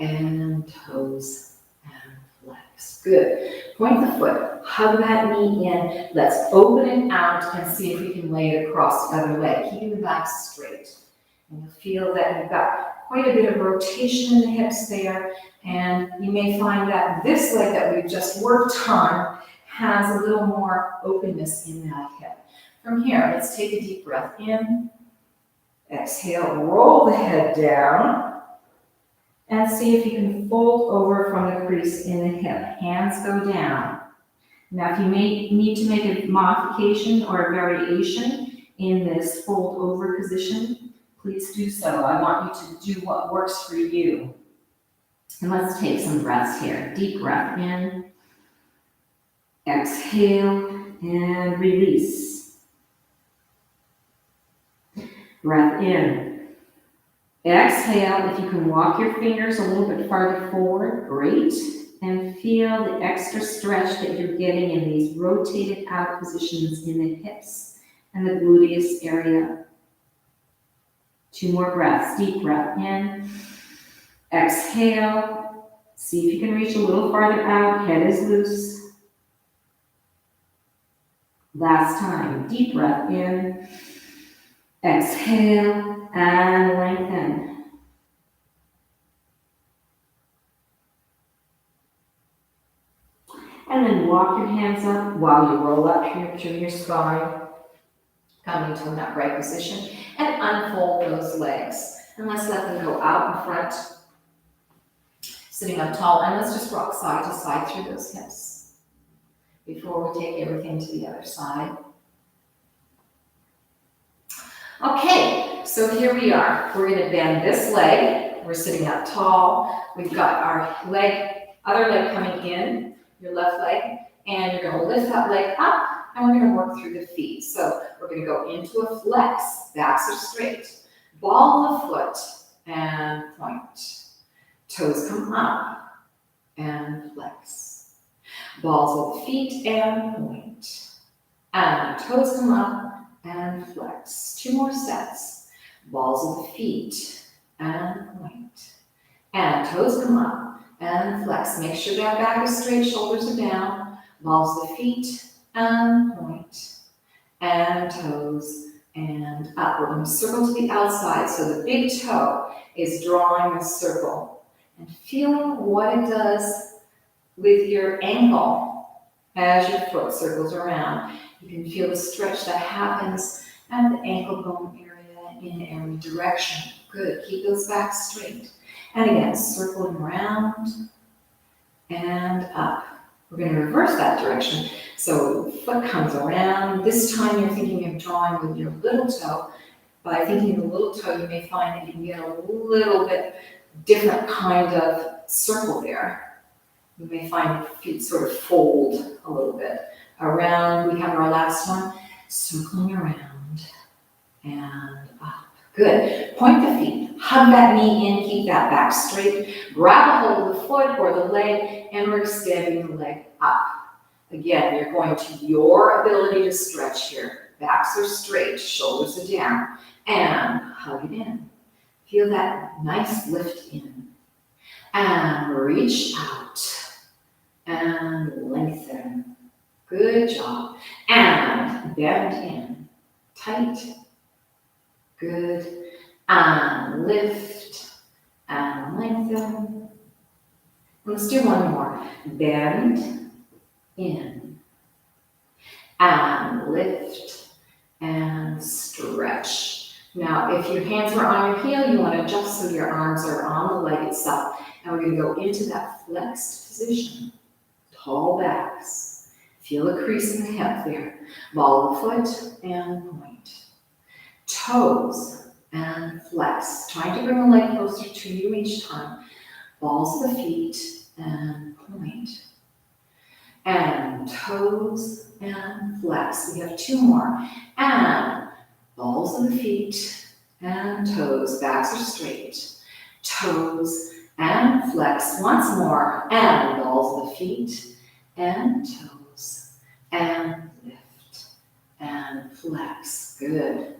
[SPEAKER 1] and toes and flex. Good. Point the foot, hug that knee in. Let's open it out and see if we can lay it across the other leg, keeping the back straight. And you'll feel that you've got quite a bit of rotation in the hips there, and you may find that this leg that we've just worked on has a little more openness in that hip. From here, let's take a deep breath in. Exhale, roll the head down, and see if you can fold over from the crease in the hip. Hands go down. Now, if you may need to make a modification or a variation in this fold over position, please do so. I want you to do what works for you. And let's take some breaths here. Deep breath in, exhale, and release. Breath in. Exhale, if you can walk your fingers a little bit farther forward, great. And feel the extra stretch that you're getting in these rotated out positions in the hips and the gluteus area. 2 more breaths. Deep breath in. Exhale. See if you can reach a little farther out. Head is loose. Last time. Deep breath in. Exhale and lengthen. And then walk your hands up while you roll up here through your spine. Come into an upright position and unfold those legs. And let's let them go out in front. Sitting up tall, and let's just rock side to side through those hips before we take everything to the other side. Okay, so here we are. We're going to bend this leg. We're sitting up tall. We've got our other leg coming in, your left leg, and you're going to lift that leg up, and we're going to work through the feet. So we're going to go into a flex. Backs are straight. Ball the foot and point. Toes come up and flex. Balls of the feet and point. And toes come up and flex. 2 more sets. Balls of the feet and point. And toes come up and flex. Make sure that back is straight, shoulders are down. Balls of the feet and point. And toes and up. We're going to circle to the outside. So the big toe is drawing a circle. And feeling what it does with your ankle as your foot circles around. You can feel the stretch that happens at the ankle bone area in every direction. Good. Keep those backs straight. And again, circling around and up. We're going to reverse that direction. So foot comes around. This time you're thinking of drawing with your little toe. By thinking of the little toe, you may find that you can get a little bit different kind of circle there. You may find feet sort of fold a little bit around. We have our last one, circling around and up. Good. Point the feet. Hug that knee in. Keep that back straight. Grab a hold of the foot or the leg, and we're extending the leg up. Again, you're going to your ability to stretch here. Backs are straight. Shoulders are down. And hug it in. Feel that nice lift in. And reach out. And lengthen. Good job. And bend in. Tight. Good. And lift. And lengthen. Let's do one more. Bend in. And lift. And stretch. Now, if your hands are on your heel, you want to adjust so your arms are on the leg itself. And we're going to go into that flexed position. Tall backs. Feel the crease in the hip there. Ball the foot and point. Toes and flex. Trying to bring the leg closer to you each time. Balls of the feet and point. And toes and flex. We have 2 more. And balls of the feet and toes. Backs are straight. Toes and flex. Once more. And balls of the feet and toes. And lift. And flex. Good.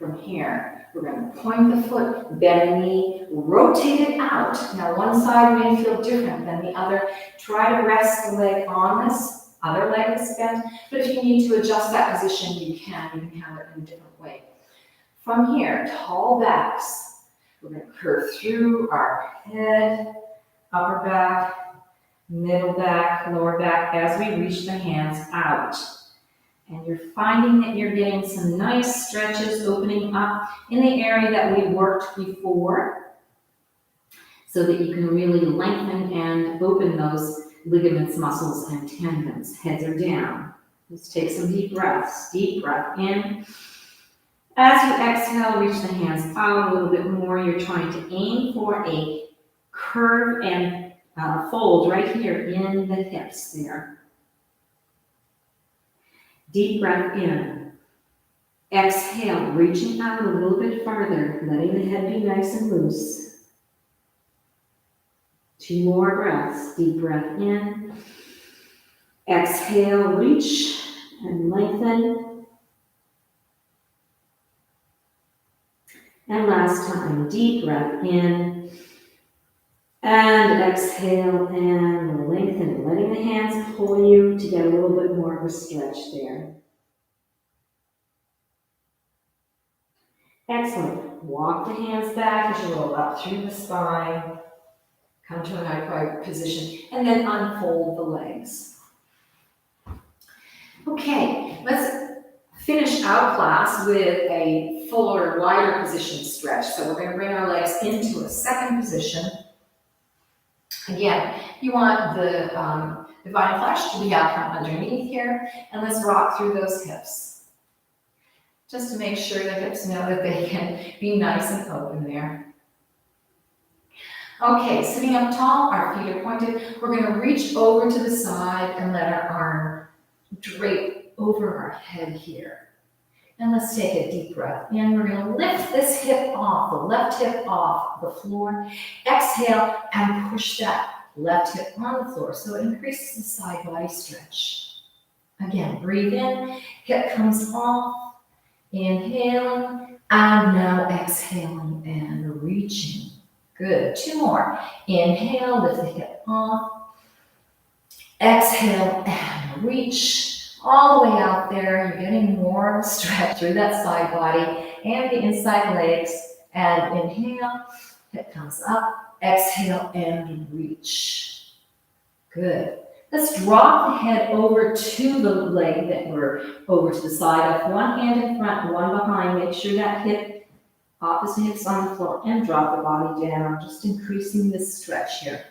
[SPEAKER 1] From here, we're going to point the foot, bend the knee, rotate it out. Now, one side may feel different than the other. Try to rest the leg on this other leg that's bent, but if you need to adjust that position, you can. You can have it in a different way. From here, tall backs. We're going to curve through our head, upper back, middle back, lower back as we reach the hands out. And you're finding that you're getting some nice stretches opening up in the area that we worked before so that you can really lengthen and open those ligaments, muscles, and tendons. Heads are down. Let's take some deep breaths. Deep breath in. As you exhale, reach the hands out a little bit more. You're trying to aim for a curve and fold right here in the hips there. Deep breath in. Exhale, reaching out a little bit farther, letting the head be nice and loose. 2 more breaths. Deep breath in. Exhale, reach and lengthen. And last time, deep breath in. And exhale and lengthen, letting the hands pull you to get a little bit more of a stretch there. Excellent. Walk the hands back as you roll up through the spine. Come to an upright position and then unfold the legs. Okay, let's finish our class with a fuller, wider position stretch. So we're going to bring our legs into a second position. Again, you want the divine flesh to be out from underneath here, and let's rock through those hips. Just to make sure the hips know that they can be nice and open there. Okay, sitting up tall, our feet are pointed. We're going to reach over to the side and let our arm drape over our head here. And let's take a deep breath in. We're going to lift this hip off, the left hip off the floor. Exhale and push that left hip on the floor so it increases the side body stretch. Again, breathe in, hip comes off, inhaling, and now exhaling and reaching. Good. 2 more. Inhale, lift the hip off. Exhale and reach. All the way out there, you're getting more stretch through that side body and the inside legs. And inhale, hip comes up, exhale, and reach. Good. Let's drop the head over to the leg that we're over to the side of. One hand in front, one behind. Make sure that hip, opposite hips on the floor, and drop the body down, just increasing this stretch here.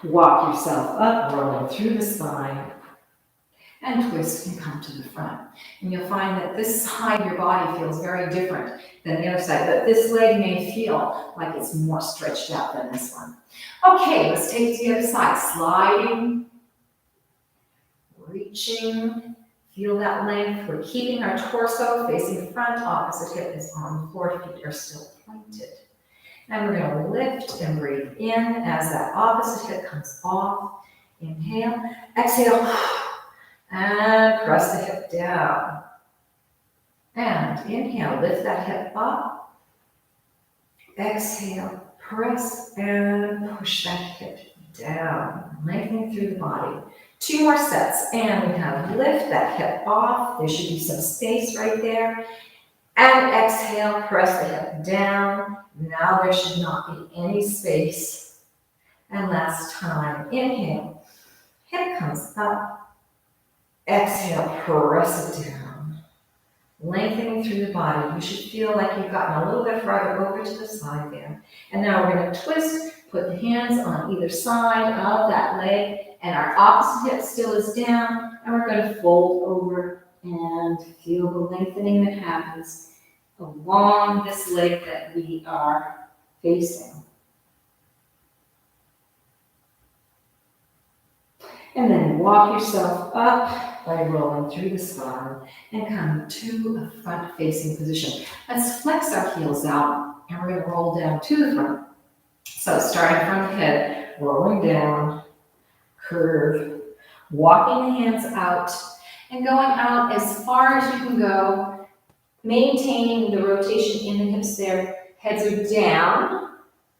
[SPEAKER 1] Walk yourself up, rolling through the spine, and twist and come to the front. And you'll find that this side of your body feels very different than the other side, but this leg may feel like it's more stretched out than this one. Okay, let's take it to the other side. Sliding, reaching, feel that length. We're keeping our torso facing front, opposite hip is on the floor, feet are still pointed. And we're going to lift and breathe in as that opposite hip comes off. Inhale, exhale, and press the hip down. And inhale, lift that hip up. Exhale, press and push that hip down, lengthening through the body. 2 more sets, and we have lift that hip off. There should be some space right there. And exhale, press the hip down. Now there should not be any space. And last time, inhale, hip comes up. Exhale, press it down. Lengthening through the body. You should feel like you've gotten a little bit farther over to the side there. And now we're going to twist, put the hands on either side of that leg, and our opposite hip still is down, and we're going to fold over and feel the lengthening that happens along this leg that we are facing. And then walk yourself up by rolling through the spine and come to a front-facing position. Let's flex our heels out, and we're going to roll down to the front. So starting from the head, rolling down, curve, walking the hands out,
[SPEAKER 3] And going out as far as you can go, maintaining the rotation in the hips there. Heads are down.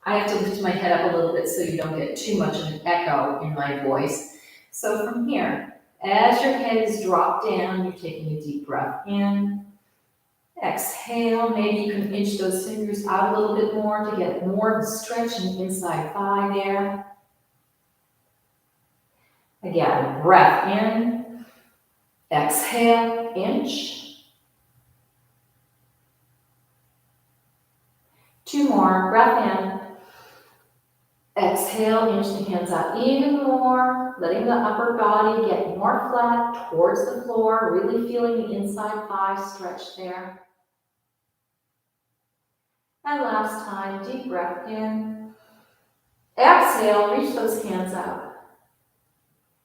[SPEAKER 3] I have to lift my head up a little bit so you don't get too much of an echo in my voice. So from here, as your head is dropped down, you're taking a deep breath in. Exhale, maybe you can inch those fingers out a little bit more to get more of the stretch in the inside thigh there. Again, breath in. Exhale, inch. 2 more, breath in. Exhale, inch the hands out even more, letting the upper body get more flat towards the floor, really feeling the inside thigh stretch there. And last time, deep breath in. Exhale, reach those hands out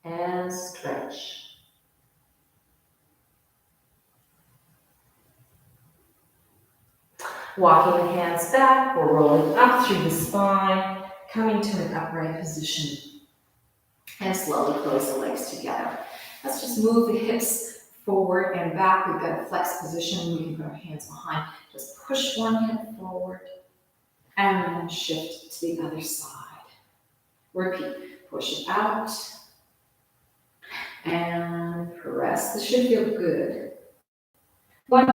[SPEAKER 3] and stretch. Walking the hands back or rolling up through the spine, coming to an upright position. And slowly close the legs together. Let's just move the hips forward and back. We've got a flex position. We can put our hands behind. Just push one hip forward and then shift to the other side. Repeat. Push it out and press. This should feel good. One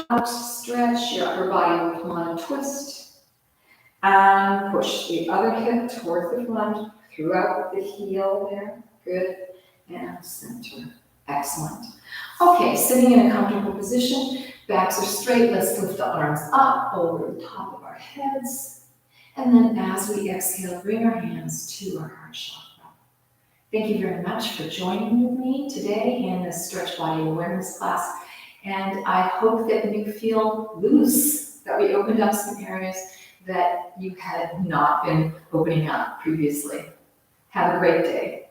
[SPEAKER 3] out, stretch your upper body with one twist. And push the other hip towards the front, throughout the heel there. Good. And center. Excellent. Okay, sitting in a comfortable position. Backs are straight. Let's lift the arms up over the top of our heads. And then as we exhale, bring our hands to our heart chakra. Thank you very much for joining with me today in this Stretch Body Awareness class. And I hope that you feel loose, that we opened up some areas that you had not been opening up previously. Have a great day.